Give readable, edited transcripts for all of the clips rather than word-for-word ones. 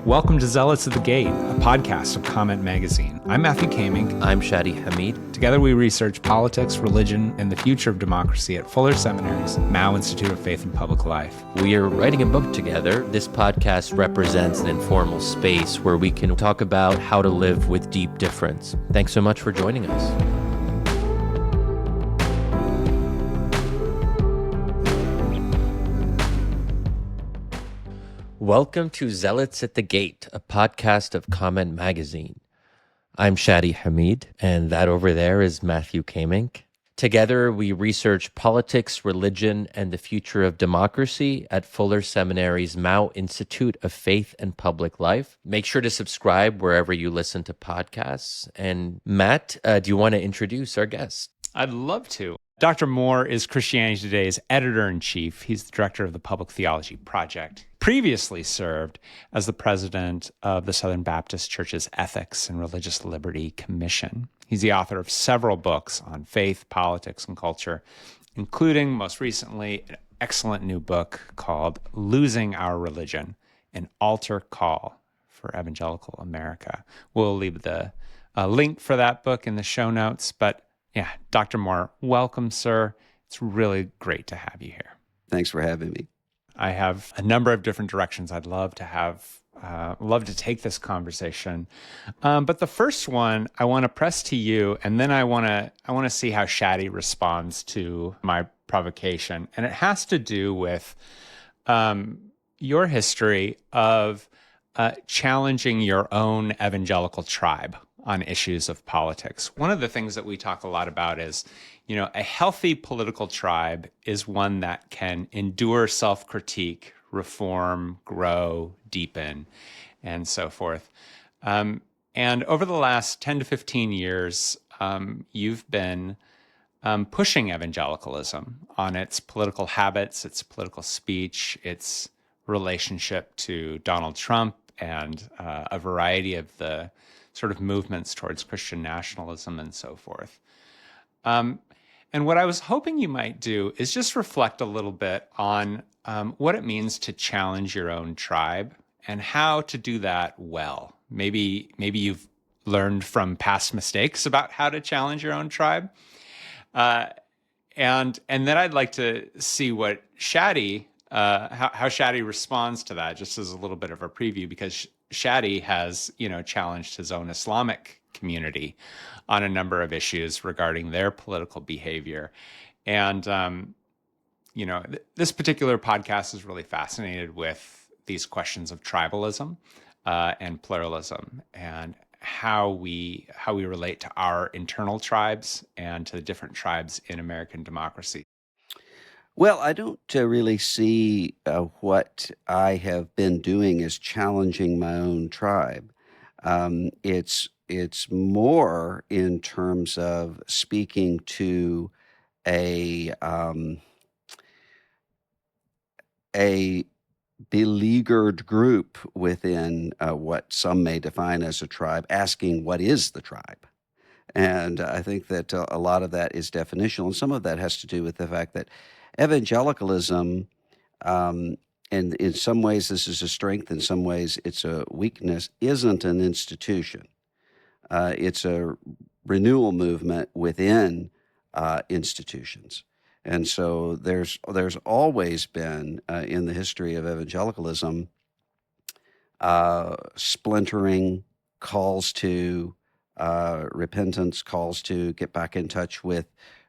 Welcome to Zealots at the Gate, a podcast of Comment Magazine. I'm Matthew Kamink. I'm Shadi Hamid. Together we research politics, religion, and the future of democracy at Fuller Seminary's Mao Institute of Faith and Public Life. We are writing a book together. This podcast represents an informal space where we can talk about how to live with deep difference. Thanks so much for joining us. Welcome to Zealots at the Gate, a podcast of Comment Magazine. I'm Shadi Hamid, and that over there is Matthew Kamink. Together, we research politics, religion, and the future of democracy at Fuller Seminary's Mao Institute of Faith and Public Life. Make sure to subscribe wherever you listen to podcasts. And Matt, do you want to introduce our guest? I'd love to. Dr. Moore is Christianity Today's editor-in-chief. He's the director of the Public Theology Project. Previously served as the president of the Southern Baptist Church's Ethics and Religious Liberty Commission. He's the author of several books on faith, politics, and culture, including, most recently, an excellent new book called Losing Our Religion, an Altar Call for Evangelical America. We'll leave the link for that book in the show notes, but yeah, Dr. Moore, welcome, sir. It's really great to have you here. Thanks for having me. I have a number of different directions I'd love to take this conversation. But the first one I want to press to you, and then I want to see how Shadi responds to my provocation. And it has to do with your history of challenging your own evangelical tribe on issues of politics. One of the things that we talk a lot about is, a healthy political tribe is one that can endure self-critique, reform, grow, deepen, and so forth. And over the last 10 to 15 years, you've been pushing evangelicalism on its political habits, its political speech, its relationship to Donald Trump, and a variety of the sort of movements towards Christian nationalism and so forth. And what I was hoping you might do is just reflect a little bit on what it means to challenge your own tribe and how to do that well. Maybe you've learned from past mistakes about how to challenge your own tribe. And then I'd like to see what Shadi, how Shadi responds to that, just as a little bit of a preview, because Shadi has, challenged his own Islamic community on a number of issues regarding their political behavior. And, this particular podcast is really fascinated with these questions of tribalism and pluralism and how we relate to our internal tribes and to the different tribes in American democracy. Well, I don't really see what I have been doing as challenging my own tribe. It's more in terms of speaking to a beleaguered group within what some may define as a tribe, asking what is the tribe. And I think that a lot of that is definitional, and some of that has to do with the fact that evangelicalism, and in some ways this is a strength, in some ways it's a weakness, isn't an institution. It's a renewal movement within institutions. And so there's always been, in the history of evangelicalism, splintering, calls to repentance, calls to get back in touch with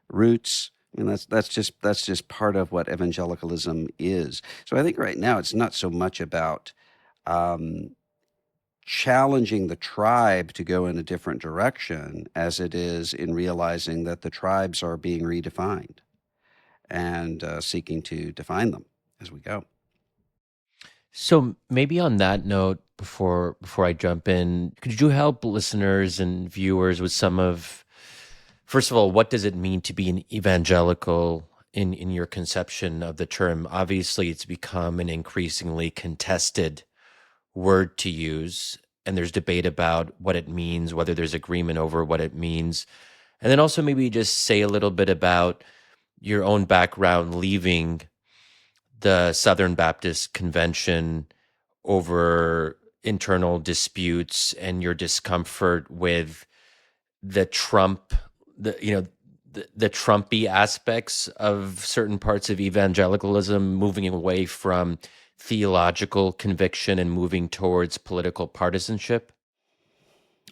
roots. I mean, that's just part of what evangelicalism is. So I think right now it's not so much about challenging the tribe to go in a different direction as it is in realizing that the tribes are being redefined and seeking to define them as we go. So maybe on that note, before I jump in, could you help listeners and viewers with some of, first of all, what does it mean to be an evangelical in your conception of the term? Obviously, it's become an increasingly contested word to use, and there's debate about what it means, whether there's agreement over what it means. And then also maybe just say a little bit about your own background leaving the Southern Baptist Convention over internal disputes and your discomfort with the Trump, the Trumpy aspects of certain parts of evangelicalism, moving away from theological conviction and moving towards political partisanship?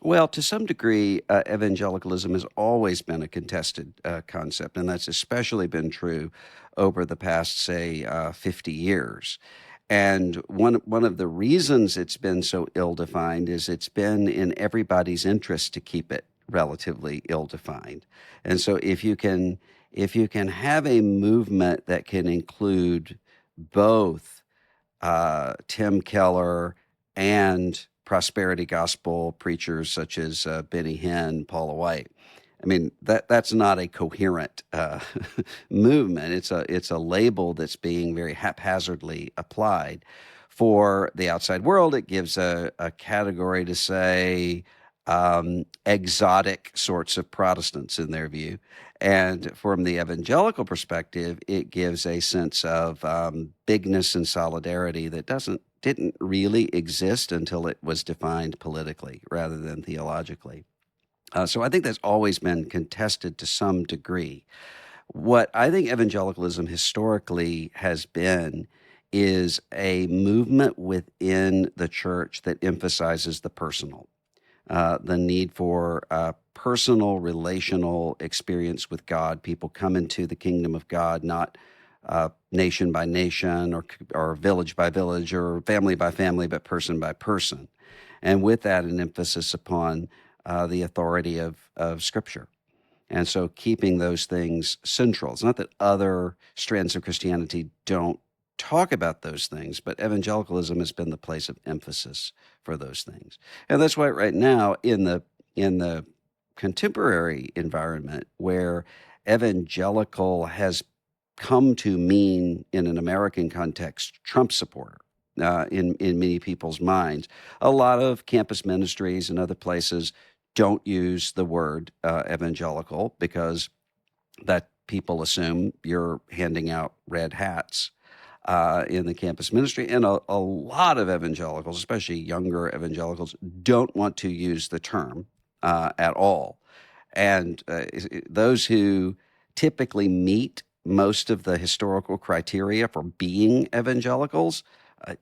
Well, to some degree, evangelicalism has always been a contested concept, and that's especially been true over the past, say, 50 years. And one of the reasons it's been so ill-defined is it's been in everybody's interest to keep it relatively ill-defined. And so if you can have a movement that can include both Tim Keller and prosperity gospel preachers such as Benny Hinn, Paula White. I mean, that's not a coherent movement. It's a label that's being very haphazardly applied. For the outside world, it gives a category to say exotic sorts of Protestants in their view. And from the evangelical perspective, it gives a sense of bigness and solidarity that didn't really exist until it was defined politically rather than theologically. So I think that's always been contested to some degree. What I think evangelicalism historically has been is a movement within the church that emphasizes the personal, the need for personal relational experience with God. People come into the kingdom of God not nation by nation or village by village or family by family, but person by person. And with that, an emphasis upon the authority of Scripture. And so keeping those things central. It's not that other strands of Christianity don't talk about those things, but evangelicalism has been the place of emphasis for those things. And that's why right now in the contemporary environment where evangelical has come to mean, in an American context, Trump supporter in many people's minds, a lot of campus ministries and other places don't use the word evangelical because that people assume you're handing out red hats in the campus ministry. And a lot of evangelicals, especially younger evangelicals, don't want to use the term at all. And those who typically meet most of the historical criteria for being evangelicals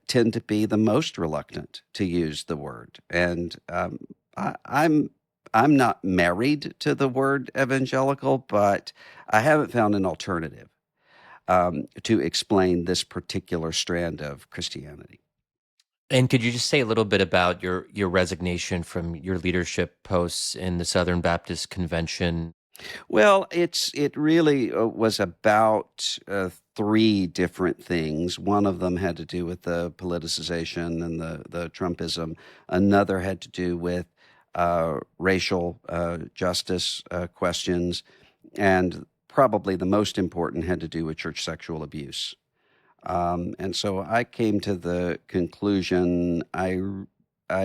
tend to be the most reluctant to use the word. And I'm not married to the word evangelical, but I haven't found an alternative to explain this particular strand of Christianity. And could you just say a little bit about your resignation from your leadership posts in the Southern Baptist Convention? Well, it really was about three different things. One of them had to do with the politicization and the Trumpism. Another had to do with racial justice questions, and probably the most important had to do with church sexual abuse. And so I came to the conclusion I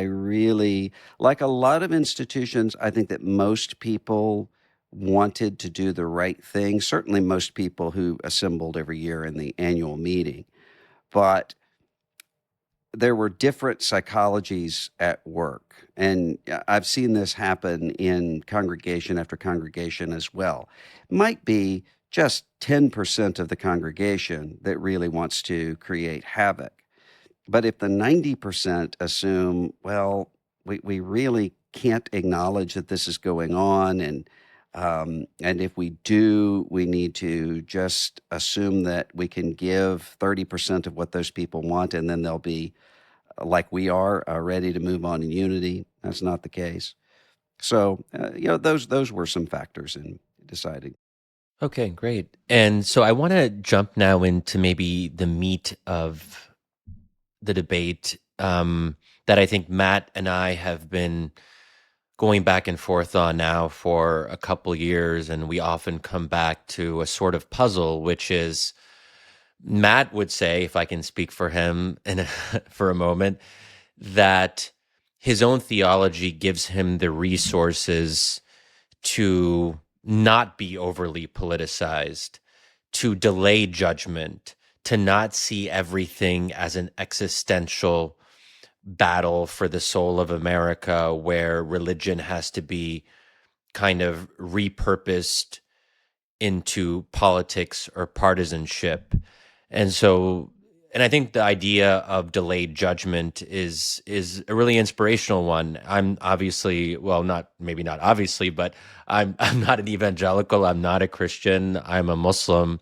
really, like a lot of institutions, I think that most people wanted to do the right thing. Certainly most people who assembled every year in the annual meeting. But there were different psychologies at work. And I've seen this happen in congregation after congregation as well. Might be just 10% of the congregation that really wants to create havoc. But if the 90% assume, well, we really can't acknowledge that this is going on, and if we do, we need to just assume that we can give 30% of what those people want, and then they'll be like we are, ready to move on in unity. That's not the case. So, those were some factors in deciding. Okay, great. And so I want to jump now into maybe the meat of the debate that I think Matt and I have been going back and forth on now for a couple years, and we often come back to a sort of puzzle, which is Matt would say, if I can speak for him for a moment, that his own theology gives him the resources to not be overly politicized, to delay judgment, to not see everything as an existential battle for the soul of America, where religion has to be kind of repurposed into politics or partisanship. And so, and I think the idea of delayed judgment is a really inspirational one. I'm obviously, well, not maybe not obviously, but I'm not an evangelical. I'm not a Christian. I'm a Muslim,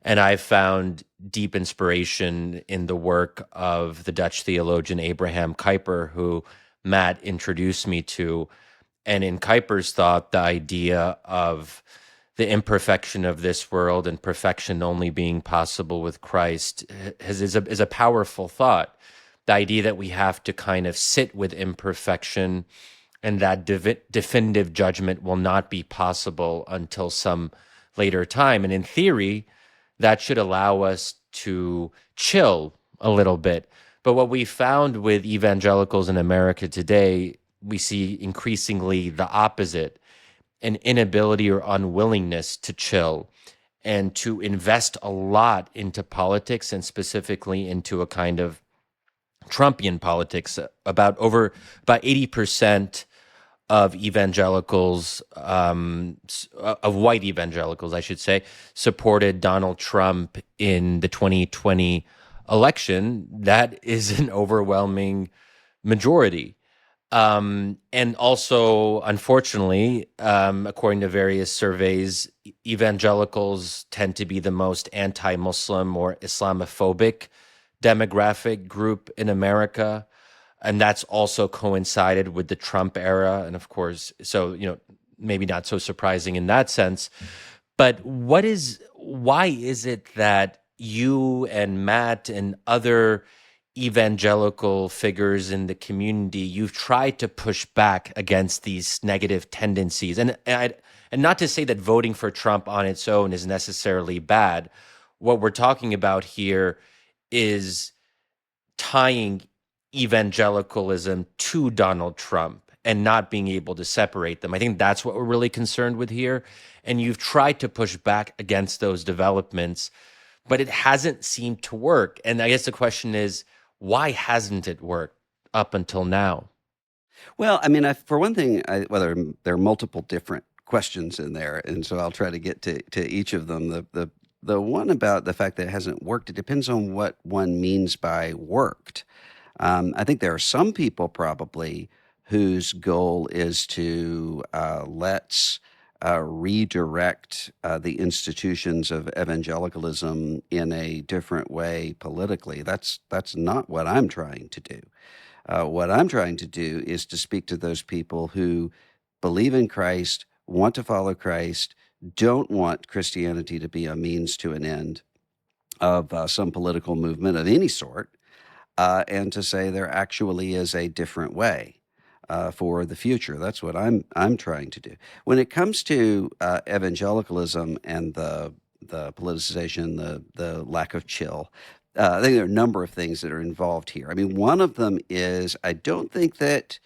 and I've found deep inspiration in the work of the Dutch theologian Abraham Kuyper, who Matt introduced me to. And in Kuyper's thought, the idea of the imperfection of this world and perfection only being possible with Christ is a powerful thought. The idea that we have to kind of sit with imperfection, and that definitive judgment will not be possible until some later time. And in theory, that should allow us to chill a little bit. But what we found with evangelicals in America today, we see increasingly the opposite, an inability or unwillingness to chill and to invest a lot into politics, and specifically into a kind of Trumpian politics. About 80% of evangelicals, of white evangelicals, I should say, supported Donald Trump in the 2020 election. That is an overwhelming majority. And also, unfortunately, according to various surveys, evangelicals tend to be the most anti-Muslim or Islamophobic demographic group in America. And that's also coincided with the Trump era. And of course, so, maybe not so surprising in that sense. But why is it that you and Matt and other evangelical figures in the community, you've tried to push back against these negative tendencies? And not to say that voting for Trump on its own is necessarily bad. What we're talking about here is tying evangelicalism to Donald Trump and not being able to separate them. I think that's what we're really concerned with here. And you've tried to push back against those developments, but it hasn't seemed to work. And I guess the question is, why hasn't it worked up until now? Well, I mean, for one thing, there are multiple different questions in there, and so I'll try to get to each of them. The one about the fact that it hasn't worked, it depends on what one means by worked. I think there are some people probably whose goal is to let's redirect the institutions of evangelicalism in a different way politically. That's not what I'm trying to do. What I'm trying to do is to speak to those people who believe in Christ, want to follow Christ, don't want Christianity to be a means to an end of some political movement of any sort, and to say there actually is a different way for the future. That's what I'm trying to do. When it comes to evangelicalism and the politicization, the lack of chill, I think there are a number of things that are involved here. I mean, one of them is I don't think that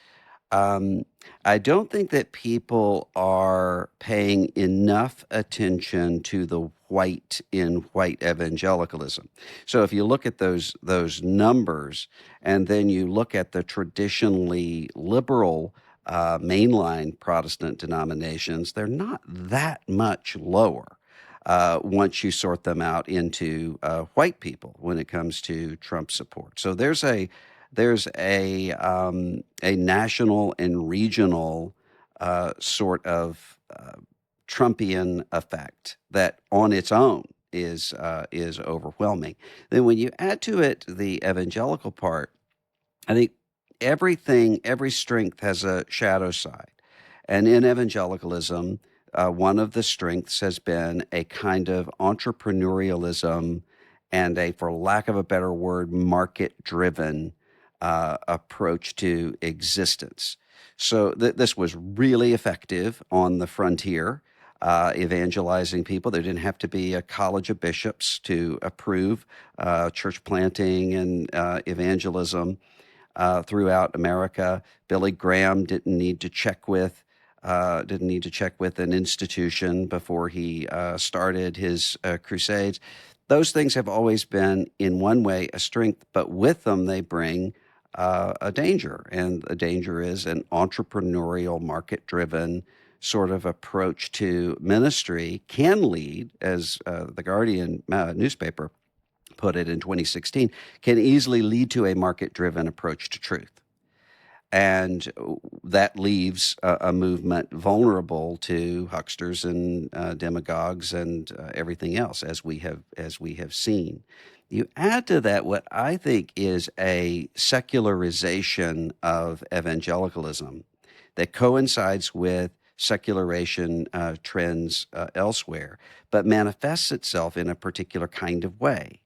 people are paying enough attention to the white in white evangelicalism. So if you look at those numbers, and then you look at the traditionally liberal mainline Protestant denominations, they're not that much lower once you sort them out into white people when it comes to Trump support. So there's a national and regional sort of Trumpian effect that on its own is overwhelming. Then when you add to it the evangelical part, I think every strength has a shadow side. And in evangelicalism, one of the strengths has been a kind of entrepreneurialism and a, for lack of a better word, market-driven approach to existence. So this was really effective on the frontier, evangelizing people. There didn't have to be a college of bishops to approve church planting and evangelism throughout America. Billy Graham didn't need to check with an institution before he started his crusades. Those things have always been, in one way, a strength, but with them they bring a danger. And the danger is an entrepreneurial, market-driven sort of approach to ministry can lead, as the Guardian newspaper put it in 2016, can easily lead to a market-driven approach to truth. And that leaves a movement vulnerable to hucksters and demagogues and everything else, as we have seen. You add to that what I think is a secularization of evangelicalism that coincides with secularization trends elsewhere, but manifests itself in a particular kind of way.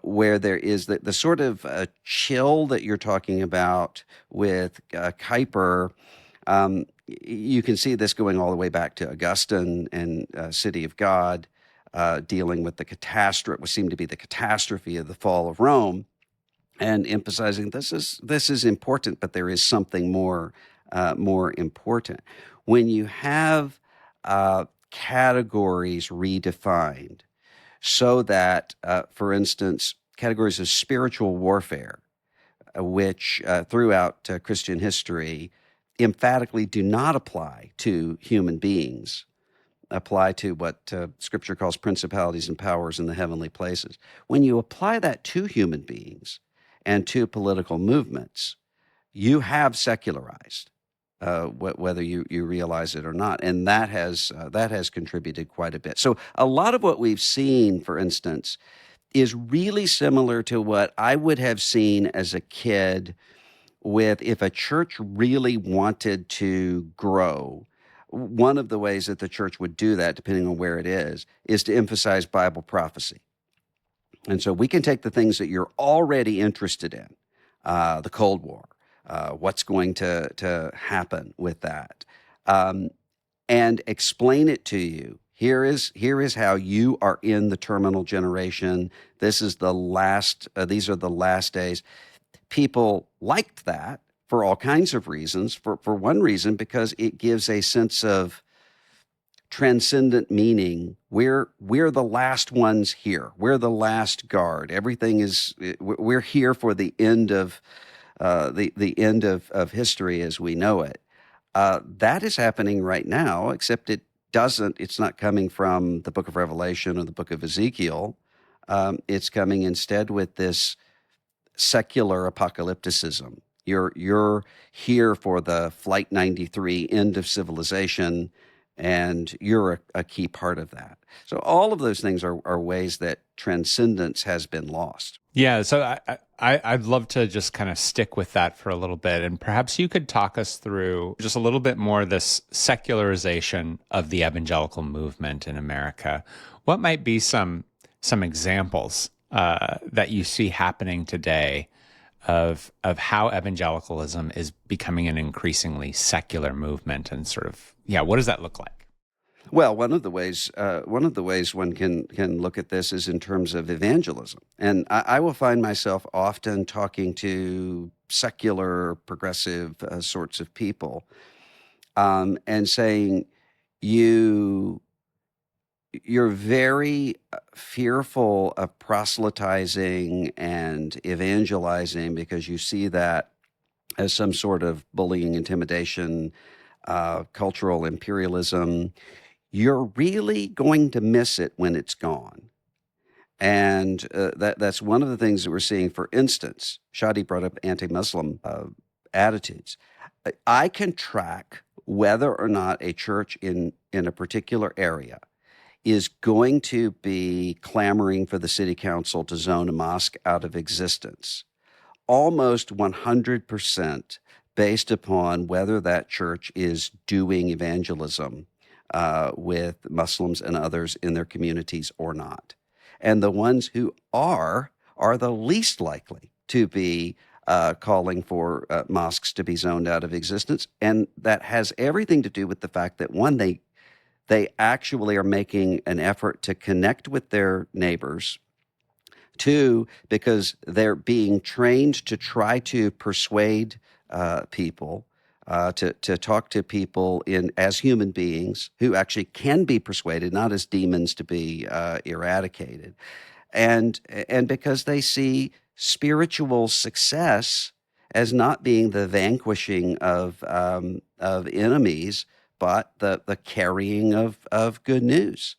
Where there is the sort of chill that you're talking about with Kuyper. You can see this going all the way back to Augustine and City of God, dealing with the catastrophe, what seemed to be the catastrophe of the fall of Rome, and emphasizing this is important, but there is something more important. When you have categories redefined, so that, for instance, categories of spiritual warfare, which throughout Christian history emphatically do not apply to human beings, apply to what Scripture calls principalities and powers in the heavenly places. When you apply that to human beings and to political movements, you have secularized. Whether you realize it or not, and that has contributed quite a bit. So a lot of what we've seen, for instance, is really similar to what I would have seen as a kid. With if a church really wanted to grow, one of the ways that the church would do that, depending on where it is to emphasize Bible prophecy. And so we can take the things that you're already interested in, the Cold War. What's going to happen with that, and explain it to you. Here is how you are in the terminal generation. This is the last. These are the last days. People liked that for all kinds of reasons. For one reason, because it gives a sense of transcendent meaning. We're the last ones here. We're the last guard. Everything is. We're here for the end of. The end of history as we know it. That is happening right now, except it's not coming from the book of Revelation or the book of Ezekiel. It's coming instead with this secular apocalypticism. You're here for the Flight 93 end of civilization, and you're a key part of that. So all of those things are ways that transcendence has been lost. Yeah, so I'd love to just kind of stick with that for a little bit, and perhaps you could talk us through just a little bit more this secularization of the evangelical movement in America. What might be some examples that you see happening today of how evangelicalism is becoming an increasingly secular movement, and sort of, what does that look like? Well, one of the ways one can look at this is in terms of evangelism, and I will find myself often talking to secular, progressive sorts of people, and saying, you're very fearful of proselytizing and evangelizing because you see that as some sort of bullying, intimidation, cultural imperialism. You're really going to miss it when it's gone. And that's one of the things that we're seeing. For instance, Shadi brought up anti-Muslim attitudes. I can track whether or not a church in a particular area is going to be clamoring for the city council to zone a mosque out of existence, almost 100% based upon whether that church is doing evangelism with Muslims and others in their communities or not. And the ones who are the least likely to be calling for mosques to be zoned out of existence. And that has everything to do with the fact that, one, they actually are making an effort to connect with their neighbors. Two, because they're being trained to try to persuade people, to talk to people as human beings who actually can be persuaded, not as demons to be eradicated, and because they see spiritual success as not being the vanquishing of enemies, but the carrying of good news.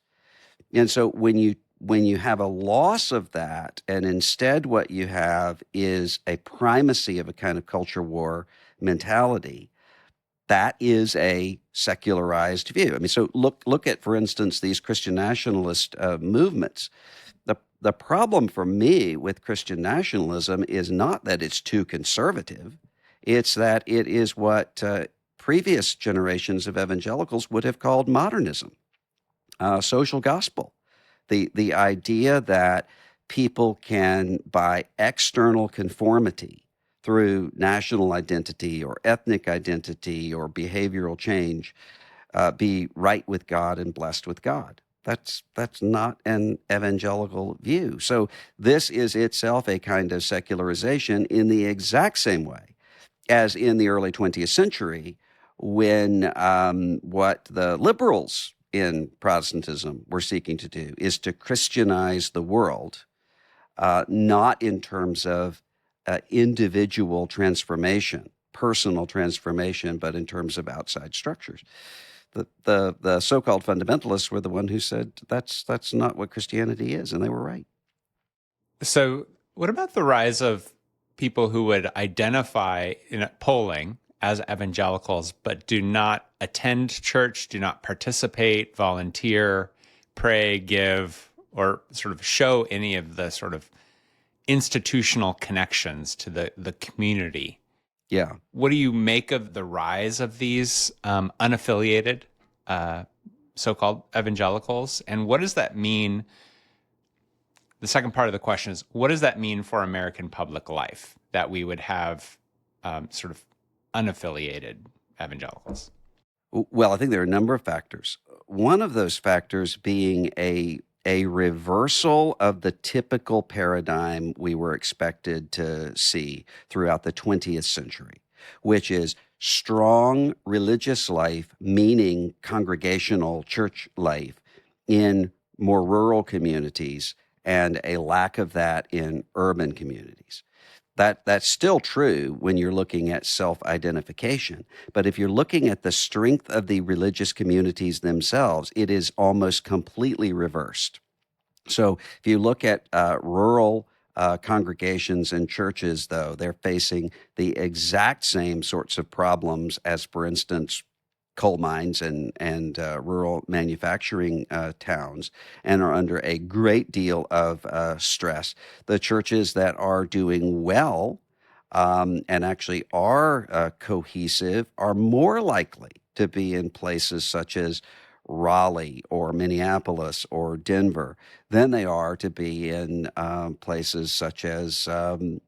And so when you have a loss of that, and instead what you have is a primacy of a kind of culture war mentality, that is a secularized view. I mean, so look at, for instance, these Christian nationalist movements. The problem for me with Christian nationalism is not that it's too conservative. It's that it is what previous generations of evangelicals would have called modernism, social gospel. The idea that people can, by external conformity, through national identity or ethnic identity or behavioral change, be right with God and blessed with God. That's not an evangelical view. So this is itself a kind of secularization in the exact same way as in the early 20th century, when what the liberals in Protestantism were seeking to do is to Christianize the world, not in terms of individual transformation, personal transformation, but in terms of outside structures. The so-called fundamentalists were the one who said that's not what Christianity is, and they were right. So what about the rise of people who would identify in polling as evangelicals, but do not attend church, do not participate, volunteer, pray, give, or sort of show any of the sort of institutional connections to the community? Yeah. What do you make of the rise of these unaffiliated so-called evangelicals? And what does that mean? The second part of the question is, what does that mean for American public life that we would have sort of unaffiliated evangelicals? Well, I think there are a number of factors. One of those factors being a reversal of the typical paradigm we were expected to see throughout the 20th century, which is strong religious life, meaning congregational church life in more rural communities, and a lack of that in urban communities. That's still true when you're looking at self-identification. But if you're looking at the strength of the religious communities themselves, it is almost completely reversed. So if you look at rural congregations and churches, though, they're facing the exact same sorts of problems as, for instance, coal mines and rural manufacturing towns, and are under a great deal of stress. The churches that are doing well and actually are cohesive are more likely to be in places such as Raleigh or Minneapolis or Denver than they are to be in places such as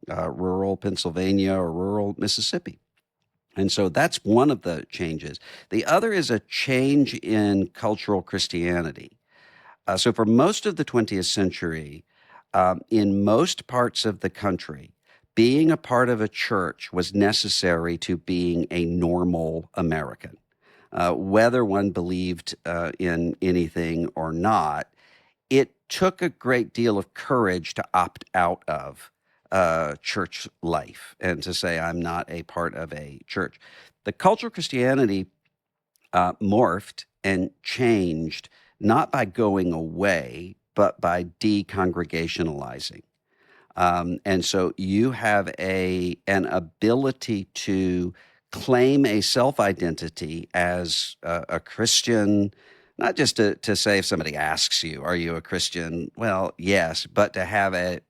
rural Pennsylvania or rural Mississippi. And so that's one of the changes. The other is a change in cultural Christianity. So for most of the 20th century, in most parts of the country, being a part of a church was necessary to being a normal American. Whether one believed in anything or not, it took a great deal of courage to opt out of church life and to say, I'm not a part of a church. The cultural Christianity morphed and changed not by going away, but by decongregationalizing. And so you have an ability to claim a self-identity as a Christian, not just to say if somebody asks you, are you a Christian? Well, yes, but to have a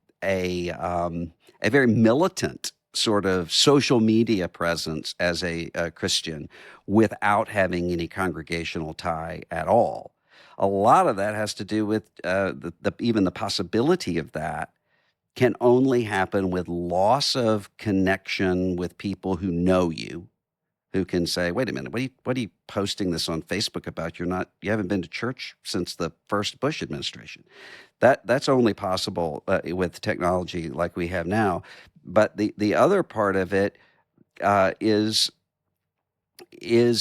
very militant sort of social media presence as a Christian without having any congregational tie at all. A lot of that has to do with even the possibility of that can only happen with loss of connection with people who know you, who can say, wait a minute, what are you posting this on Facebook about? You haven't been to church since the first Bush administration. That's only possible with technology like we have now. But the other part of it is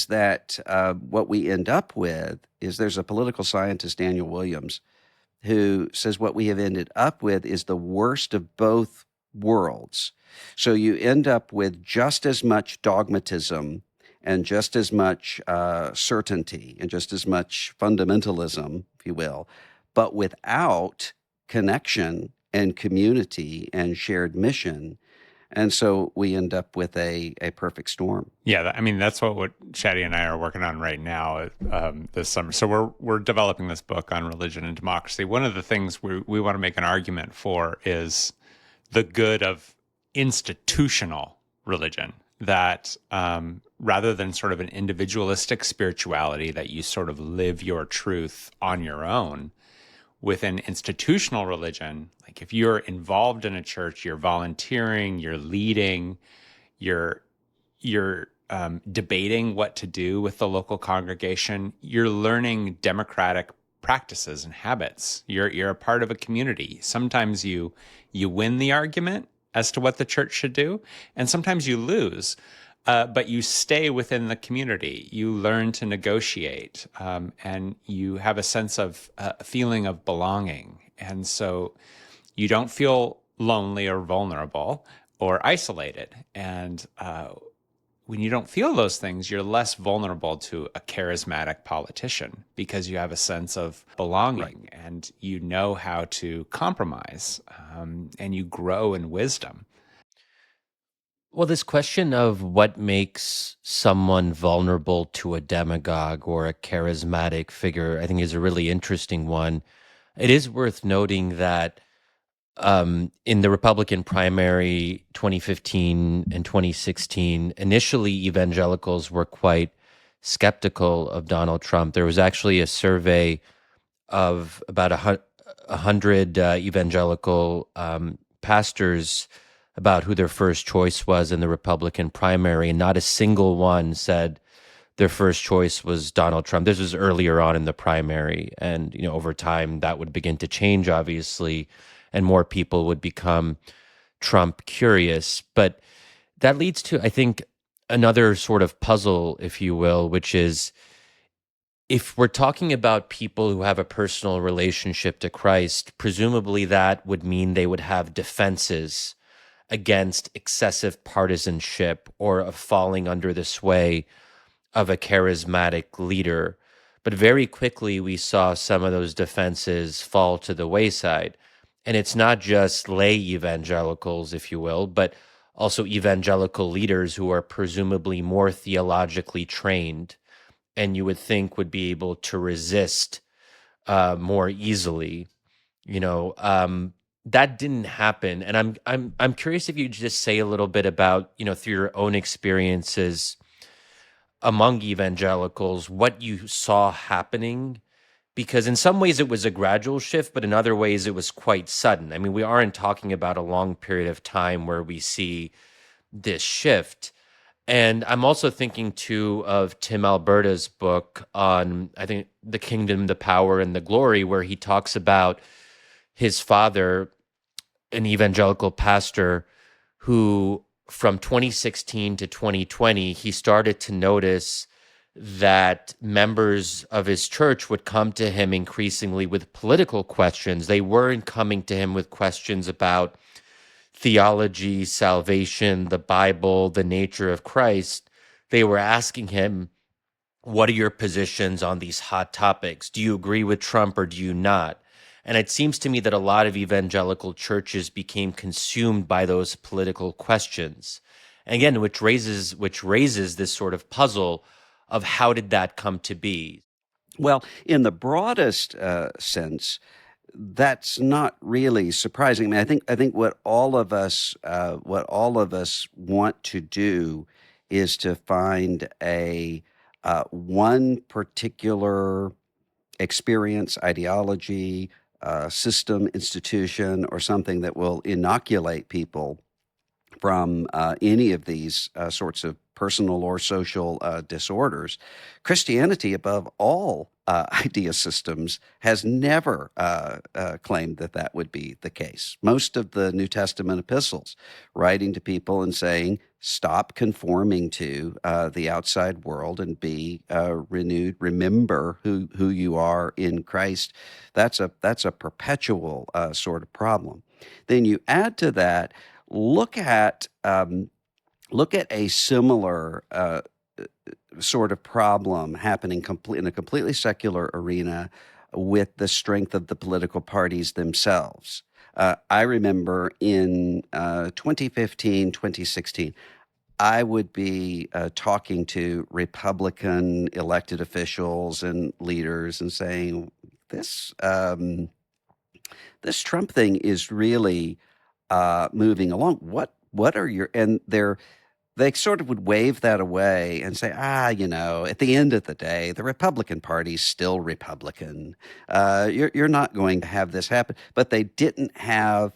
that what we end up with is, there's a political scientist, Daniel Williams, who says what we have ended up with is the worst of both worlds. So you end up with just as much dogmatism and just as much certainty and just as much fundamentalism, if you will, but without connection and community and shared mission. And so we end up with a perfect storm. Yeah, I mean that's what Shadi and I are working on right now this summer. So we're developing this book on religion and democracy. One of the things we want to make an argument for is the good of institutional religion. That rather than sort of an individualistic spirituality that you sort of live your truth on your own, with an institutional religion, like if you're involved in a church, you're volunteering, you're leading, you're debating what to do with the local congregation, you're learning democratic practices and habits. You're a part of a community. Sometimes you win the argument as to what the church should do, and sometimes you lose. But you stay within the community. You learn to negotiate, and you have a sense of a feeling of belonging. And so you don't feel lonely or vulnerable or isolated. And when you don't feel those things, you're less vulnerable to a charismatic politician because you have a sense of belonging and you know how to compromise, and you grow in wisdom. Well, this question of what makes someone vulnerable to a demagogue or a charismatic figure, I think is a really interesting one. It is worth noting that in the Republican primary 2015 and 2016, initially evangelicals were quite skeptical of Donald Trump. There was actually a survey of about 100 evangelical pastors about who their first choice was in the Republican primary, and not a single one said their first choice was Donald Trump. This was earlier on in the primary, and over time that would begin to change, obviously, and more people would become Trump curious. But that leads to, I think, another sort of puzzle, if you will, which is if we're talking about people who have a personal relationship to Christ, presumably that would mean they would have defenses against excessive partisanship or of falling under the sway of a charismatic leader. But very quickly, we saw some of those defenses fall to the wayside. And it's not just lay evangelicals, if you will, but also evangelical leaders who are presumably more theologically trained and you would think would be able to resist more easily. That didn't happen, and I'm curious if you could just say a little bit about through your own experiences among evangelicals what you saw happening, because in some ways it was a gradual shift, but in other ways it was quite sudden. I mean, we aren't talking about a long period of time where we see this shift. And I'm also thinking too of Tim Alberta's book on, I think, the kingdom, the power, and the glory, where he talks about his father, an evangelical pastor, who from 2016 to 2020, he started to notice that members of his church would come to him increasingly with political questions. They weren't coming to him with questions about theology, salvation, the Bible, the nature of Christ. They were asking him, what are your positions on these hot topics? Do you agree with Trump or do you not? And it seems to me that a lot of evangelical churches became consumed by those political questions. And again, which raises this sort of puzzle of how did that come to be? Well, in the broadest sense, that's not really surprising. I mean, I think what all of us want to do is to find a one particular experience, ideology, system, institution, or something that will inoculate people from any of these sorts of personal or social disorders. Christianity, above all idea systems, has never claimed that that would be the case. Most of the New Testament epistles writing to people and saying, stop conforming to the outside world and be renewed. Remember who you are in Christ. That's a perpetual sort of problem. Then you add to that look at a similar sort of problem happening in a completely secular arena with the strength of the political parties themselves. I remember in 2015, 2016, I would be talking to Republican elected officials and leaders and saying, this Trump thing is really moving along. What are your, and they sort of would wave that away and say, at the end of the day, the Republican Party's still Republican. You're not going to have this happen. But they didn't have,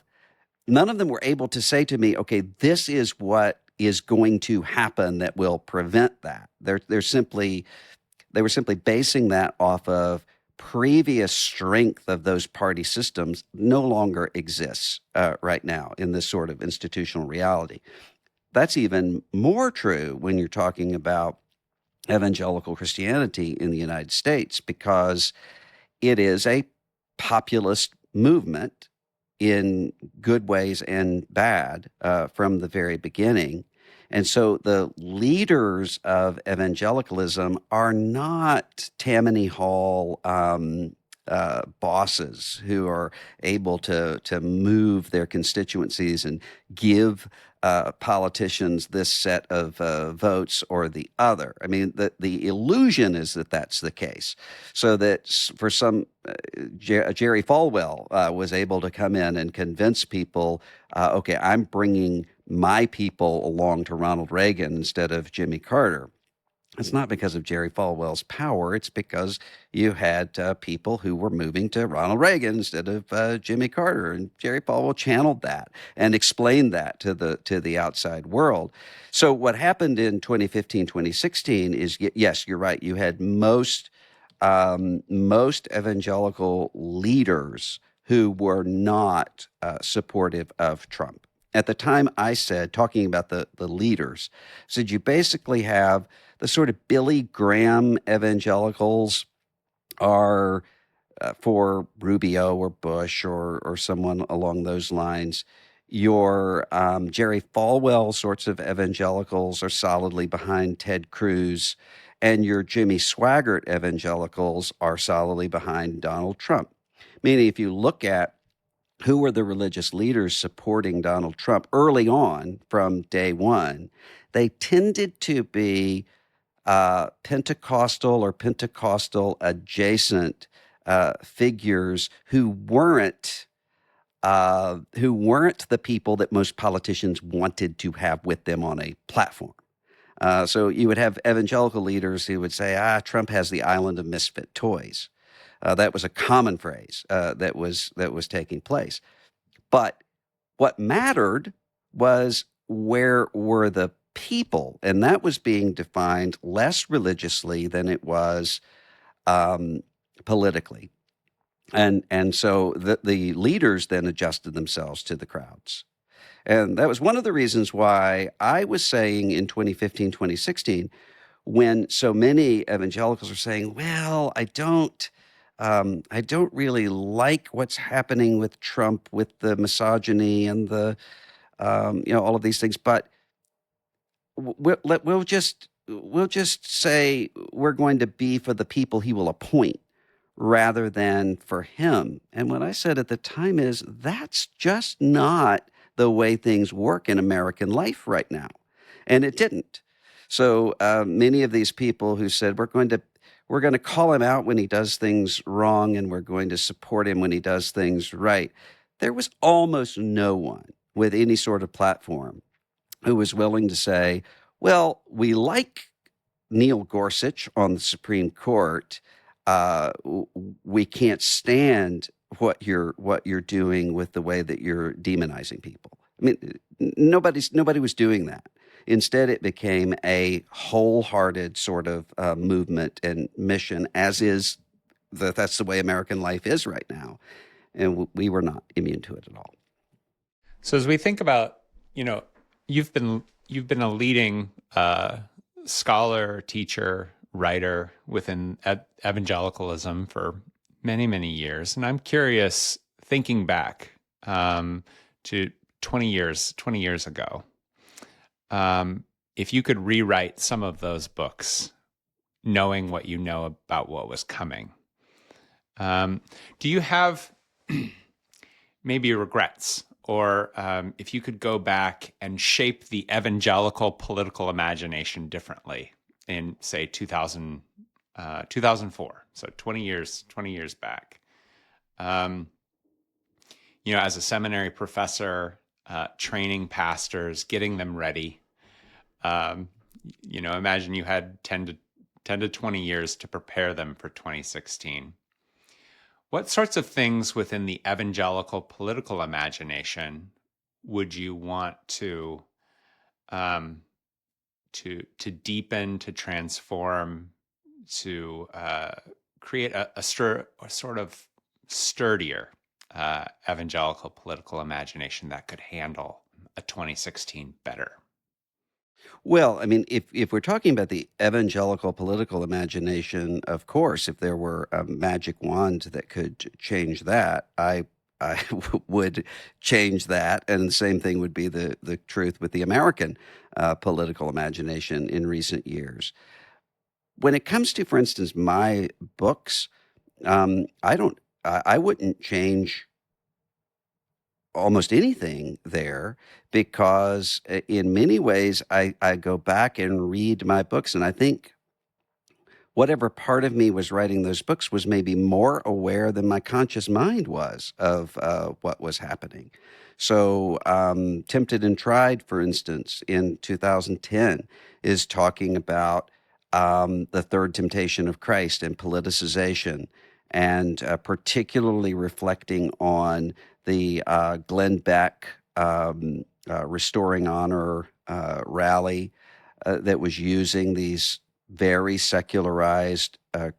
none of them were able to say to me, okay, this is what is going to happen that will prevent that. They were simply basing that off of previous strength of those party systems no longer exists right now in this sort of institutional reality. That's even more true when you're talking about evangelical Christianity in the United States, because it is a populist movement in good ways and bad from the very beginning. And so the leaders of evangelicalism are not Tammany Hall bosses who are able to move their constituencies and give politicians this set of votes or the other. I mean, the illusion is that that's the case. So that for some, Jerry Falwell was able to come in and convince people, okay, I'm bringing my people along to Ronald Reagan instead of Jimmy Carter. It's not because of Jerry Falwell's power. It's because you had people who were moving to Ronald Reagan instead of Jimmy Carter, and Jerry Falwell channeled that and explained that to the outside world. So what happened in 2015, 2016 is, yes, you're right. You had most evangelical leaders who were not supportive of Trump. At the time, I said, talking about the leaders, said you basically have the sort of Billy Graham evangelicals are for Rubio or Bush or someone along those lines. Your Jerry Falwell sorts of evangelicals are solidly behind Ted Cruz, and your Jimmy Swaggart evangelicals are solidly behind Donald Trump. Meaning, if you look at who were the religious leaders supporting Donald Trump early on from day one, they tended to be Pentecostal or Pentecostal adjacent figures who weren't the people that most politicians wanted to have with them on a platform. So you would have evangelical leaders who would say, Trump has the island of misfit toys. That was a common phrase that was taking place. But what mattered was, where were the people? And that was being defined less religiously than it was politically. And so the leaders then adjusted themselves to the crowds. And that was one of the reasons why I was saying in 2015, 2016, when so many evangelicals were saying, well, I don't really like what's happening with Trump, with the misogyny and the, all of these things. But we'll just say we're going to be for the people he will appoint rather than for him. And what I said at the time is, that's just not the way things work in American life right now. And it didn't. So many of these people who said, we're going to call him out when he does things wrong, and we're going to support him when he does things right, there was almost no one with any sort of platform who was willing to say, well, we like Neil Gorsuch on the Supreme Court. We can't stand what you're doing with the way that you're demonizing people. I mean, nobody was doing that. Instead, it became a wholehearted sort of movement and mission, as is that's the way American life is right now, and we were not immune to it at all. So as we think about, you've been a leading scholar, teacher, writer within evangelicalism for many, many years. And I'm curious, thinking back to 20 years ago, if you could rewrite some of those books, knowing what you know about what was coming, do you have maybe regrets? Or if you could go back and shape the evangelical political imagination differently in, say, 2004, so 20 years back. As a seminary professor, training pastors, getting them ready. Imagine you had 10 to 20 years to prepare them for 2016. What sorts of things within the evangelical political imagination would you want to deepen, to transform, to create a sort of sturdier evangelical political imagination that could handle a 2016 better? Well, I mean, if we're talking about the evangelical political imagination, of course, if there were a magic wand that could change that, I would change that, and the same thing would be the truth with the American political imagination in recent years. When it comes to, for instance, my books, I wouldn't change almost anything there because in many ways I go back and read my books, and I think whatever part of me was writing those books was maybe more aware than my conscious mind was of what was happening. So, Tempted and Tried, for instance, in 2010, is talking about the third temptation of Christ and politicization, and particularly reflecting on the Glenn Beck Restoring Honor rally that was using these very secularized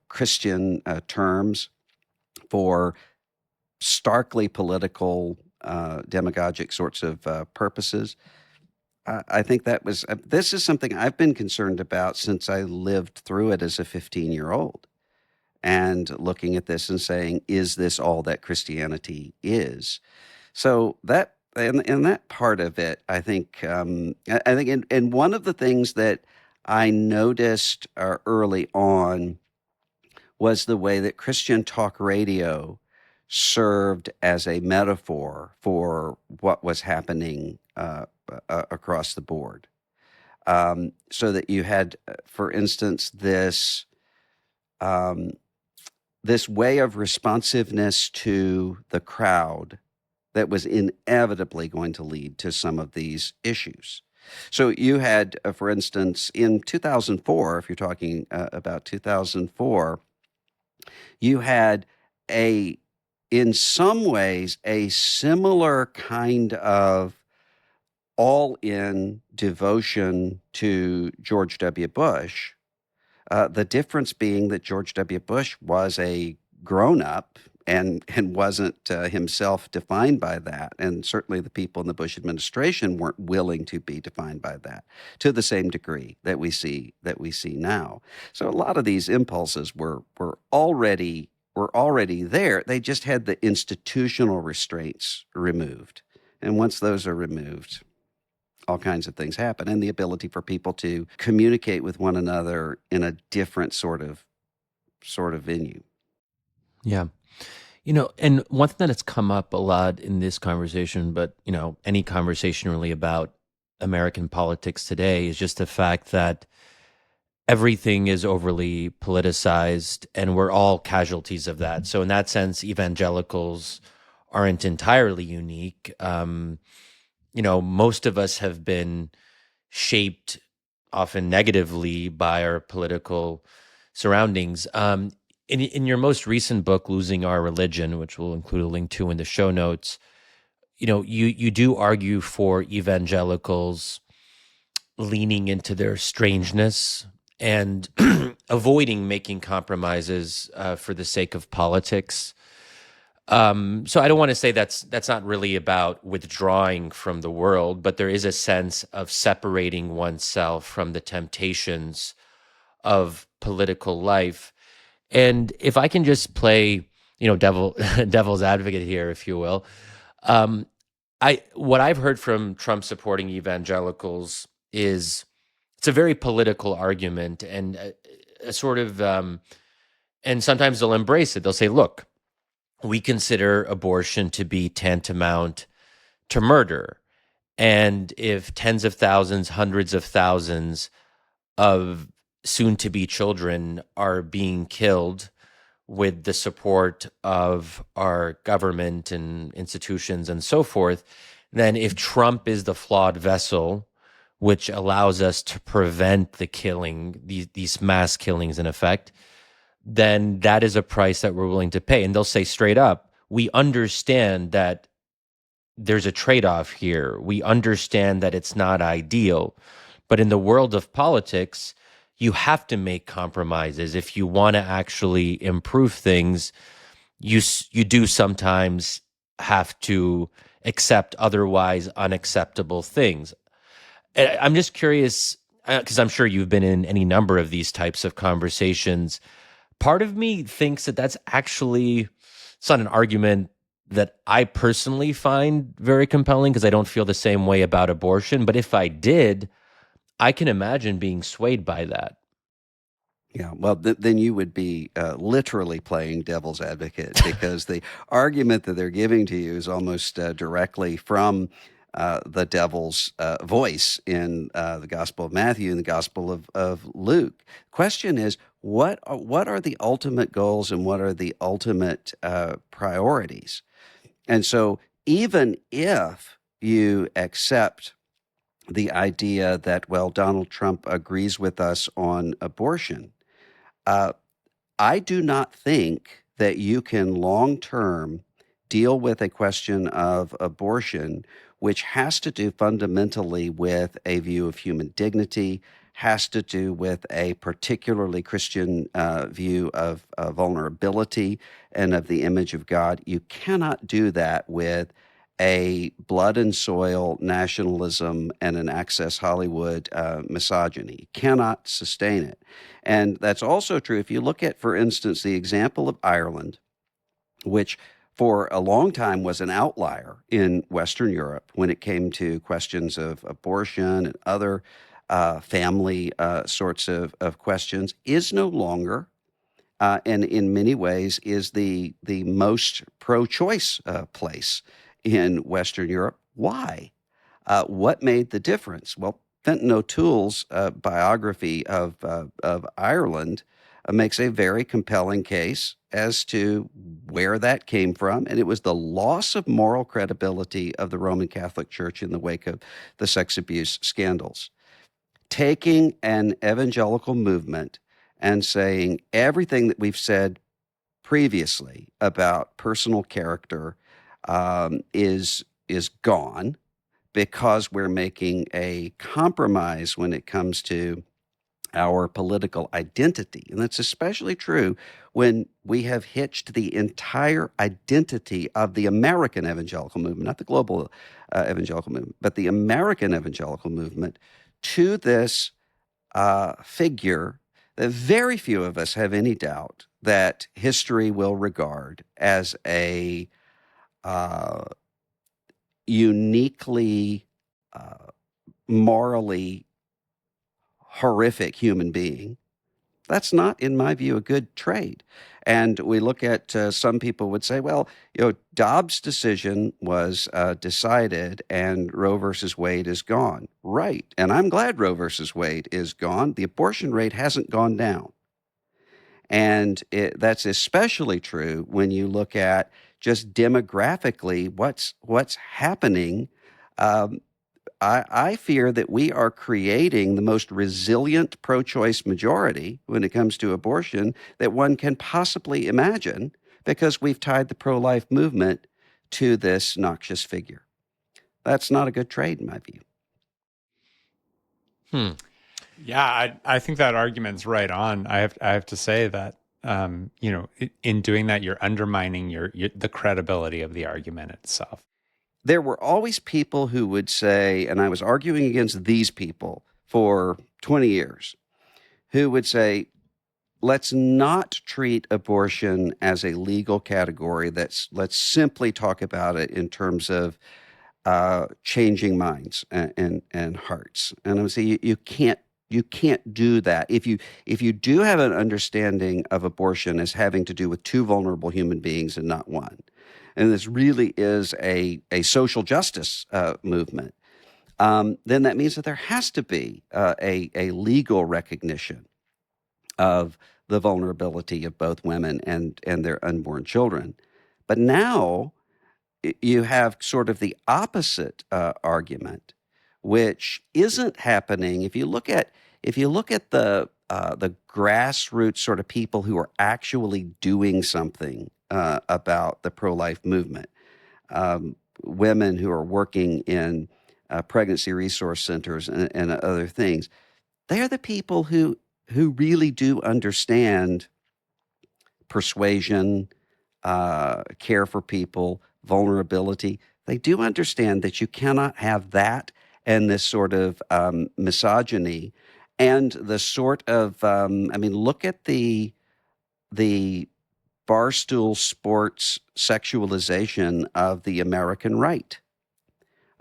Christian terms for starkly political, demagogic sorts of purposes. I think this is something I've been concerned about since I lived through it as a 15-year-old, and looking at this and saying, is this all that Christianity is? So that, and that part of it, I think, and one of the things that I noticed early on was the way that Christian talk radio served as a metaphor for what was happening across the board. So that you had, for instance, this way of responsiveness to the crowd that was inevitably going to lead to some of these issues. So you had, for instance, in 2004, if you're talking about 2004, you had in some ways, a similar kind of all-in devotion to George W. Bush. The difference being that George W. Bush was a grown-up and wasn't himself defined by that. And certainly the people in the Bush administration weren't willing to be defined by that to the same degree that we see now. So a lot of these impulses were already there. They just had the institutional restraints removed. And once those are removed, all kinds of things happen, and the ability for people to communicate with one another in a different sort of venue. Yeah. And one thing that has come up a lot in this conversation, but, any conversation really about American politics today, is just the fact that everything is overly politicized and we're all casualties of that. So in that sense, evangelicals aren't entirely unique. Most of us have been shaped often negatively by our political surroundings. In your most recent book, Losing Our Religion, which we'll include a link to in the show notes, you do argue for evangelicals leaning into their strangeness and avoiding making compromises for the sake of politics. So I don't want to say that's not really about withdrawing from the world, but there is a sense of separating oneself from the temptations of political life. And if I can just play, devil's advocate here, if you will, what I've heard from Trump supporting evangelicals is it's a very political argument, and a sort of and sometimes they'll embrace it. They'll say, look, we consider abortion to be tantamount to murder. And if tens of thousands, hundreds of thousands of soon to be children are being killed with the support of our government and institutions and so forth, then if Trump is the flawed vessel which allows us to prevent the killing, these mass killings in effect, then that is a price that we're willing to pay. And they'll say straight up, we understand that there's a trade-off here. We understand that it's not ideal. But in the world of politics, you have to make compromises. If you want to actually improve things, you do sometimes have to accept otherwise unacceptable things. I'm just curious, because I'm sure you've been in any number of these types of conversations. Part of me thinks that that's actually, it's not an argument that I personally find very compelling because I don't feel the same way about abortion. But if I did, I can imagine being swayed by that. Yeah, well, then you would be literally playing devil's advocate because the argument that they're giving to you is almost directly from the devil's voice in the Gospel of Matthew and the Gospel of Luke. Question is, what are the ultimate goals and what are the ultimate priorities? And so even if you accept the idea that, well, Donald Trump agrees with us on abortion, I do not think that you can long-term deal with a question of abortion, which has to do fundamentally with a view of human dignity, has to do with a particularly Christian view of vulnerability and of the image of God. You cannot do that with a blood and soil nationalism and an Access Hollywood misogyny. You cannot sustain it. And that's also true if you look at, for instance, the example of Ireland, which for a long time was an outlier in Western Europe when it came to questions of abortion and other family sorts of questions, is no longer, and in many ways is the most pro-choice place in Western Europe. Why? What made the difference? Well, Fintan O'Toole's biography of Ireland makes a very compelling case as to where that came from, and it was the loss of moral credibility of the Roman Catholic Church in the wake of the sex abuse scandals. Taking an evangelical movement and saying everything that we've said previously about personal character is gone because we're making a compromise when it comes to our political identity. And that's especially true when we have hitched the entire identity of the American evangelical movement, not the global evangelical movement, but the American evangelical movement, to this figure that very few of us have any doubt that history will regard as a uniquely morally horrific human being. That's not, in my view, a good trade. And we look at some people would say, well, Dobbs' decision was decided and Roe versus Wade is gone. Right. And I'm glad Roe versus Wade is gone. The abortion rate hasn't gone down. And that's especially true when you look at just demographically what's happening. I fear that we are creating the most resilient pro-choice majority when it comes to abortion that one can possibly imagine because we've tied the pro-life movement to this noxious figure. That's not a good trade in my view. Yeah, I think that argument's right on. I have to say that in doing that, you're undermining the credibility of the argument itself. There were always people who would say, and I was arguing against these people for 20 years, who would say, let's not treat abortion as a legal category. Let's simply talk about it in terms of changing minds and hearts. And I would say you can't do that if you do have an understanding of abortion as having to do with two vulnerable human beings and not one. And this really is a social justice movement. Then that means that there has to be a legal recognition of the vulnerability of both women and their unborn children. But now you have sort of the opposite argument, which isn't happening. If you look at the grassroots sort of people who are actually doing something about the pro-life movement, women who are working in pregnancy resource centers and other things, they are the people who really do understand persuasion, care for people, vulnerability. They do understand that you cannot have that and this sort of misogyny and the sort of, look at the barstool sports sexualization of the American right,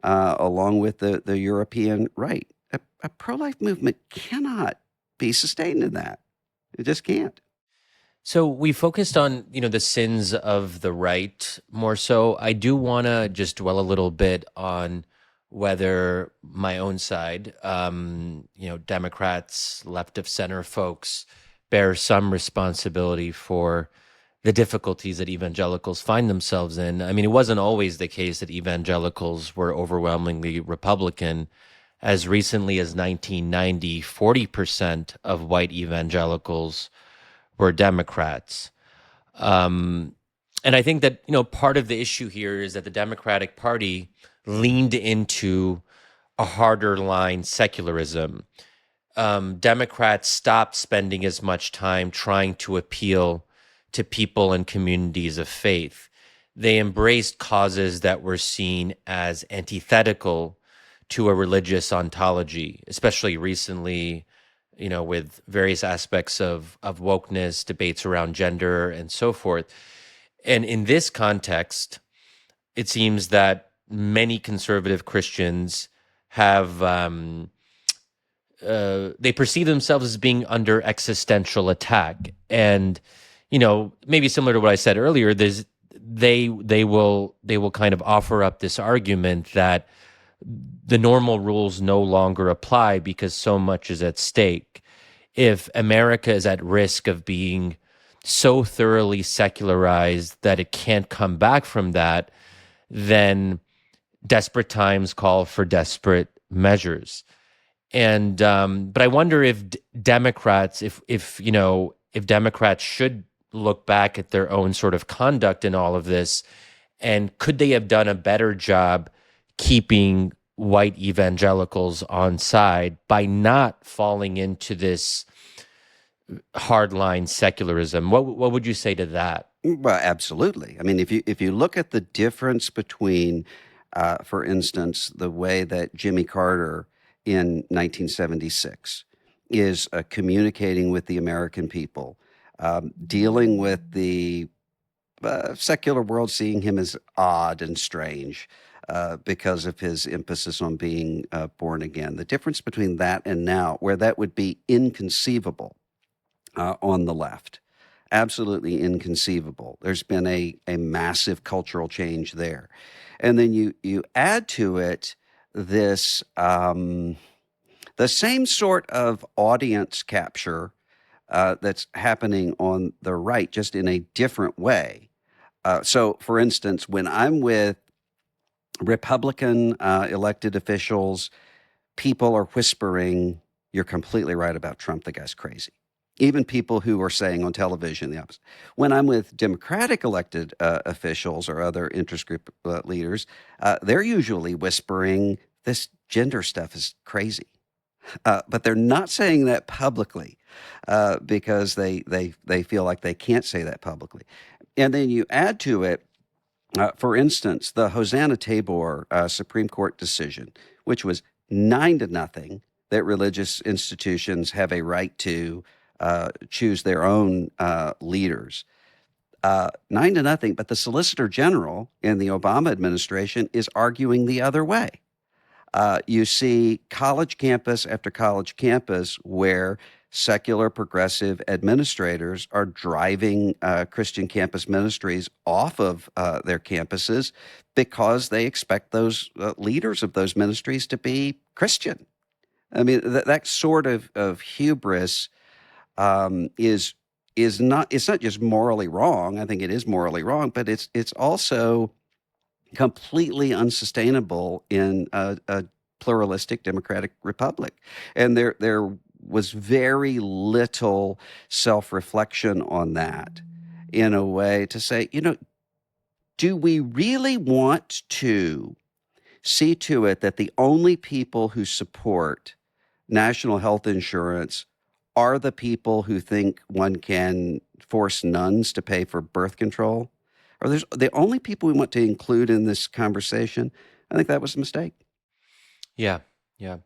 along with the European right. A pro-life movement cannot be sustained in that. It just can't. So we focused on, the sins of the right more so. I do want to just dwell a little bit on whether my own side, Democrats, left of center folks, bear some responsibility for the difficulties that evangelicals find themselves in. I mean, it wasn't always the case that evangelicals were overwhelmingly Republican. As recently as 1990, 40% of white evangelicals were Democrats. And I think that, part of the issue here is that the Democratic Party leaned into a harder line secularism. Democrats stopped spending as much time trying to appeal to people and communities of faith. They embraced causes that were seen as antithetical to a religious ontology, especially recently, with various aspects of wokeness, debates around gender, and so forth. And in this context, it seems that many conservative Christians have, they perceive themselves as being under existential attack. And, maybe similar to what I said earlier, they will kind of offer up this argument that the normal rules no longer apply because so much is at stake. If America is at risk of being so thoroughly secularized that it can't come back from that, then desperate times call for desperate measures. And but I wonder if Democrats, if Democrats should look back at their own sort of conduct in all of this, and could they have done a better job keeping white evangelicals on side by not falling into this hardline secularism? What would you say to that? Well, absolutely. I mean, if you look at the difference between, for instance, the way that Jimmy Carter in 1976 is communicating with the American people, dealing with the secular world, seeing him as odd and strange because of his emphasis on being born again. The difference between that and now, where that would be inconceivable on the left, absolutely inconceivable. There's been a massive cultural change there. And then you add to it this, the same sort of audience capture that's happening on the right, just in a different way. So, for instance, when I'm with Republican elected officials, people are whispering, "You're completely right about Trump. The guy's crazy." Even people who are saying on television the opposite. When I'm with Democratic elected officials or other interest group leaders, they're usually whispering, "This gender stuff is crazy." But they're not saying that publicly because they feel like they can't say that publicly. And then you add to it, for instance, the Hosanna Tabor Supreme Court decision, which was 9-0, that religious institutions have a right to choose their own leaders. 9-0. But the Solicitor General in the Obama administration is arguing the other way. You see college campus after college campus where secular progressive administrators are driving Christian campus ministries off of their campuses because they expect those leaders of those ministries to be Christian. I mean, that sort of hubris is not, it's not just morally wrong. I think it is morally wrong, but it's also completely unsustainable in a pluralistic democratic republic. And there was very little self-reflection on that in a way to say, do we really want to see to it that the only people who support national health insurance are the people who think one can force nuns to pay for birth control? Are those the only people we want to include in this conversation? I think that was a mistake. Yeah, yeah.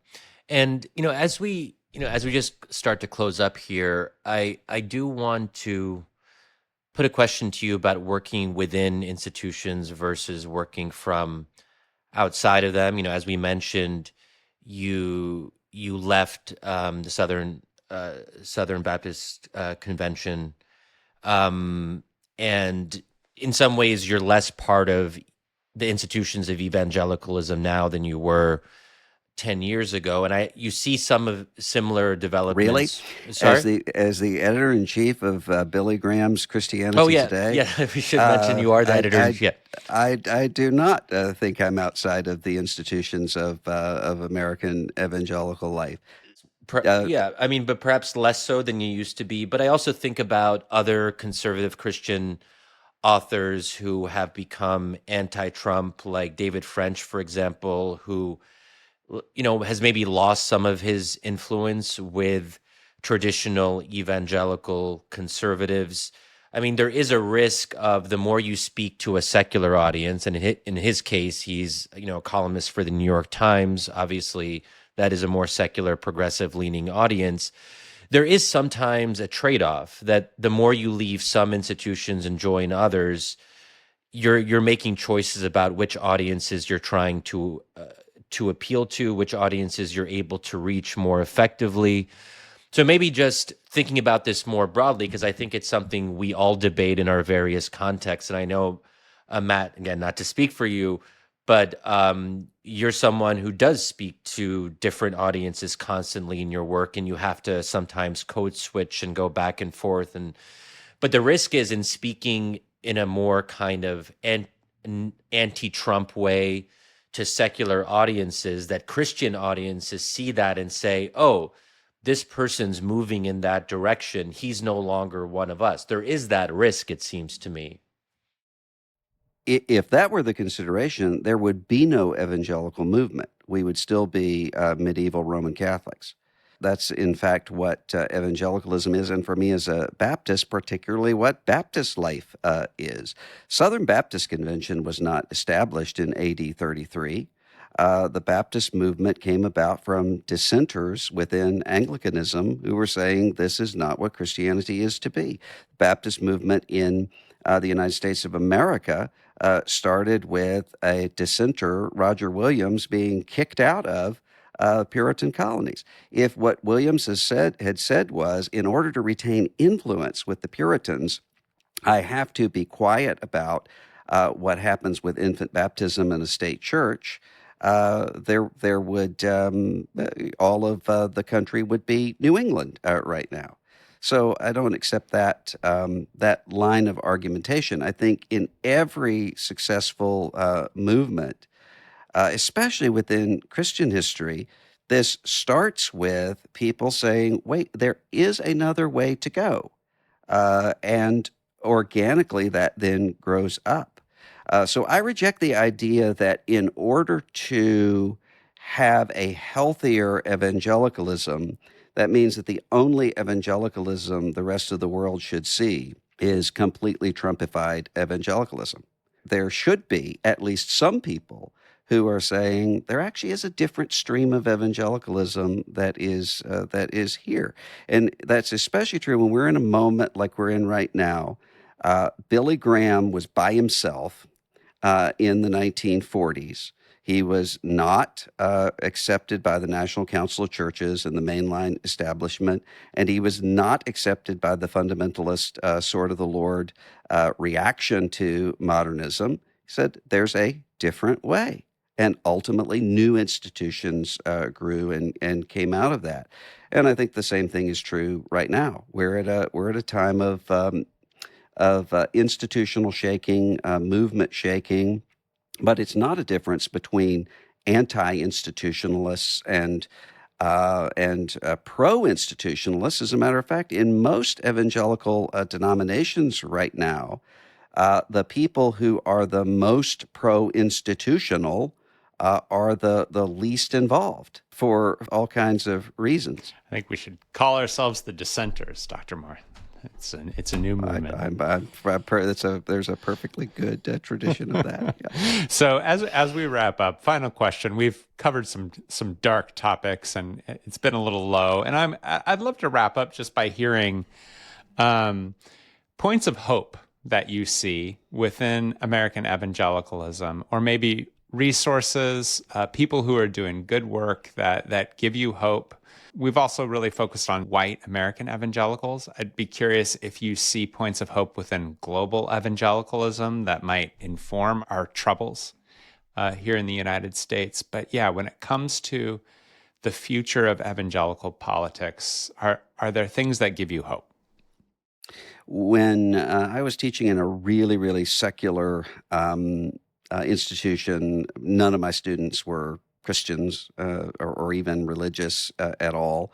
And as we just start to close up here, I do want to put a question to you about working within institutions versus working from outside of them. As we mentioned, you left the Southern Baptist Convention, and in some ways, you're less part of the institutions of evangelicalism now than you were 10 years ago, and you see some of similar developments. Really? Sorry? As the editor-in-chief of Billy Graham's Christianity Oh, yeah. Today, Yeah, we should mention you are the editor. Yeah. I do not think I'm outside of the institutions of American evangelical life. Yeah, I mean, but perhaps less so than you used to be. But I also think about other conservative Christian authors who have become anti-Trump, like David French, for example, who has maybe lost some of his influence with traditional evangelical conservatives. I mean, there is a risk of the more you speak to a secular audience, and in his case, he's a columnist for the New York Times. Obviously, that is a more secular, progressive-leaning audience. There is sometimes a trade-off that the more you leave some institutions and join others, you're making choices about which audiences you're trying to appeal to, which audiences you're able to reach more effectively. So maybe just thinking about this more broadly, because I think it's something we all debate in our various contexts. And I know, Matt, again, not to speak for you, but you're someone who does speak to different audiences constantly in your work, and you have to sometimes code switch and go back and forth. But the risk is in speaking in a more kind of anti-Trump way to secular audiences, that Christian audiences see that and say, oh, this person's moving in that direction. He's no longer one of us. There is that risk, it seems to me. If that were the consideration, there would be no evangelical movement. We would still be medieval Roman Catholics. That's, in fact, what evangelicalism is, and for me as a Baptist, particularly what Baptist life is. Southern Baptist Convention was not established in AD 33. The Baptist movement came about from dissenters within Anglicanism who were saying this is not what Christianity is to be. The Baptist movement in the United States of America started with a dissenter, Roger Williams, being kicked out of Puritan colonies. If what Williams had said was, in order to retain influence with the Puritans, I have to be quiet about what happens with infant baptism in a state church, there would all of the country would be New England right now. So I don't accept that that line of argumentation. I think in every successful movement, especially within Christian history, this starts with people saying, wait, there is another way to go. And organically, that then grows up. So I reject the idea that in order to have a healthier evangelicalism, that means that the only evangelicalism the rest of the world should see is completely Trumpified evangelicalism. There should be at least some people who are saying there actually is a different stream of evangelicalism that is here. And that's especially true when we're in a moment like we're in right now, Billy Graham was by himself in the 1940s. He was not accepted by the National Council of Churches and the mainline establishment, and he was not accepted by the fundamentalist Sword of the Lord reaction to modernism. He said, there's a different way. And ultimately, new institutions grew and came out of that. And I think the same thing is true right now. We're at a time of institutional shaking, movement shaking, but it's not a difference between anti-institutionalists and pro-institutionalists. As a matter of fact, in most evangelical denominations right now, the people who are the most pro-institutional are the least involved for all kinds of reasons. I think we should call ourselves the dissenters, Dr. Moore. It's a new movement. There's a perfectly good tradition of that. Yeah. So as we wrap up, final question. We've covered some dark topics, and it's been a little low. And I'd love to wrap up just by hearing points of hope that you see within American evangelicalism, or maybe resources, people who are doing good work that give you hope. We've also really focused on white American evangelicals. I'd be curious if you see points of hope within global evangelicalism that might inform our troubles here in the United States. But yeah, when it comes to the future of evangelical politics, are there things that give you hope? When I was teaching in a really, really secular institution, none of my students were Christians or even religious at all.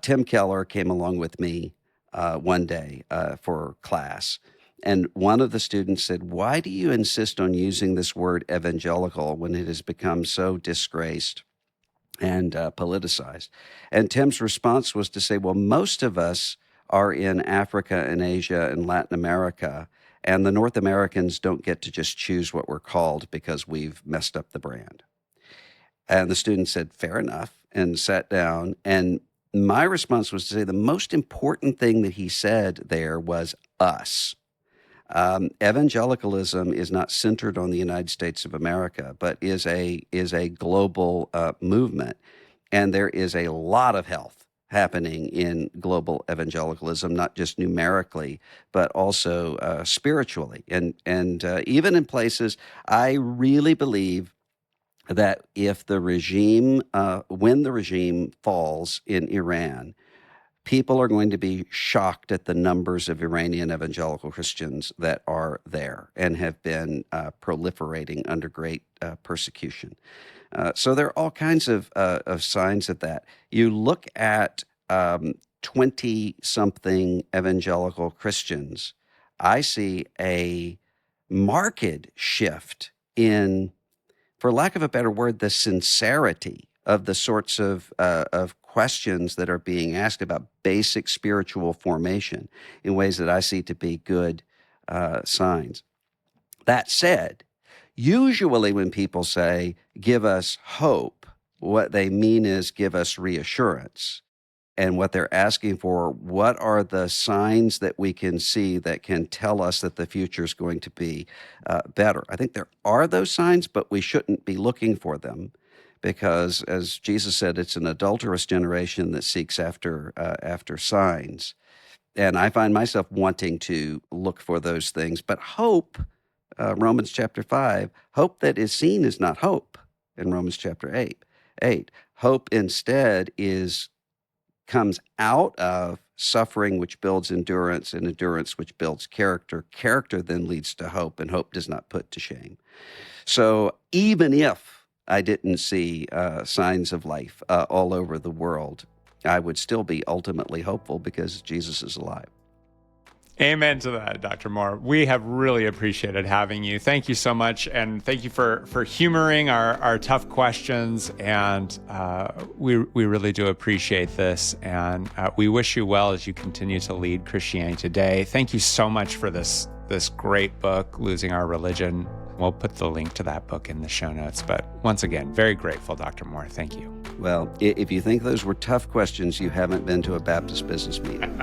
Tim Keller came along with me one day for class. And one of the students said, "Why do you insist on using this word evangelical when it has become so disgraced and politicized?" And Tim's response was to say, well, most of us are in Africa and Asia and Latin America, and the North Americans don't get to just choose what we're called because we've messed up the brand. And the student said, fair enough, and sat down. And my response was to say the most important thing that he said there was us. Evangelicalism is not centered on the United States of America, but is a global movement. And there is a lot of health happening in global evangelicalism, not just numerically, but also spiritually. And even in places, I really believe that if the regime, when the regime falls in Iran, people are going to be shocked at the numbers of Iranian evangelical Christians that are there and have been proliferating under great persecution. So there are all kinds of signs of that. You look at 20-something evangelical Christians, I see a marked shift in, for lack of a better word, the sincerity of the sorts of questions that are being asked about basic spiritual formation in ways that I see to be good signs. That said, usually when people say, give us hope, what they mean is give us reassurance. And what they're asking for, what are the signs that we can see that can tell us that the future is going to be better? I think there are those signs, but we shouldn't be looking for them because, as Jesus said, it's an adulterous generation that seeks after signs. And I find myself wanting to look for those things. But hope, Romans chapter 5, hope that is seen is not hope in Romans chapter 8. Hope instead comes out of suffering, which builds endurance, and endurance, which builds character. Character then leads to hope, and hope does not put to shame. So even if I didn't see signs of life all over the world, I would still be ultimately hopeful because Jesus is alive. Amen to that, Dr. Moore. We have really appreciated having you. Thank you so much, and thank you for humoring our tough questions. And we really do appreciate this, and we wish you well as you continue to lead Christianity Today. Thank you so much for this great book, Losing Our Religion. We'll put the link to that book in the show notes. But once again, very grateful, Dr. Moore. Thank you. Well, if you think those were tough questions, you haven't been to a Baptist business meeting.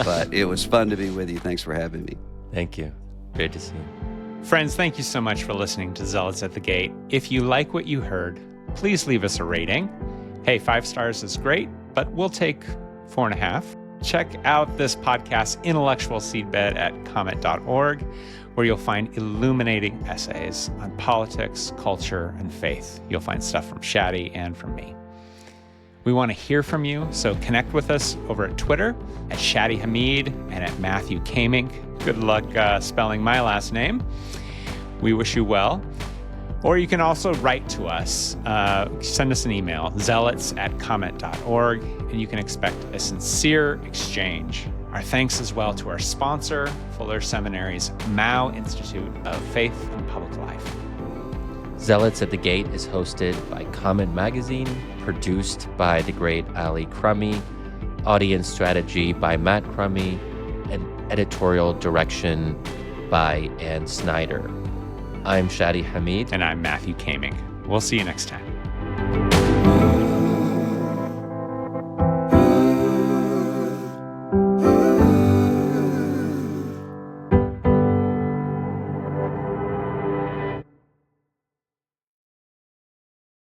But it was fun to be with you. Thanks for having me. Thank you. Great to see you. Friends, thank you so much for listening to Zealots at the Gate. If you like what you heard, please leave us a rating. Hey, 5 stars is great, but we'll take 4.5. Check out this podcast's intellectual seedbed at comment.org, where you'll find illuminating essays on politics, culture, and faith. You'll find stuff from Shadi and from me. We want to hear from you, so connect with us over at Twitter at Shadi Hamid and at Matthew Kamink. Good luck spelling my last name. We wish you well. Or you can also write to us. Send us an email, zealots@comment.org, and you can expect a sincere exchange. Our thanks as well to our sponsor, Fuller Seminary's Mao Institute of Faith and Public Life. Zealots at the Gate is hosted by Comment Magazine, produced by the great Ali Crummy, audience strategy by Matt Crummy, and editorial direction by Ann Snyder. I'm Shadi Hamid. And I'm Matthew Kamink. We'll see you next time.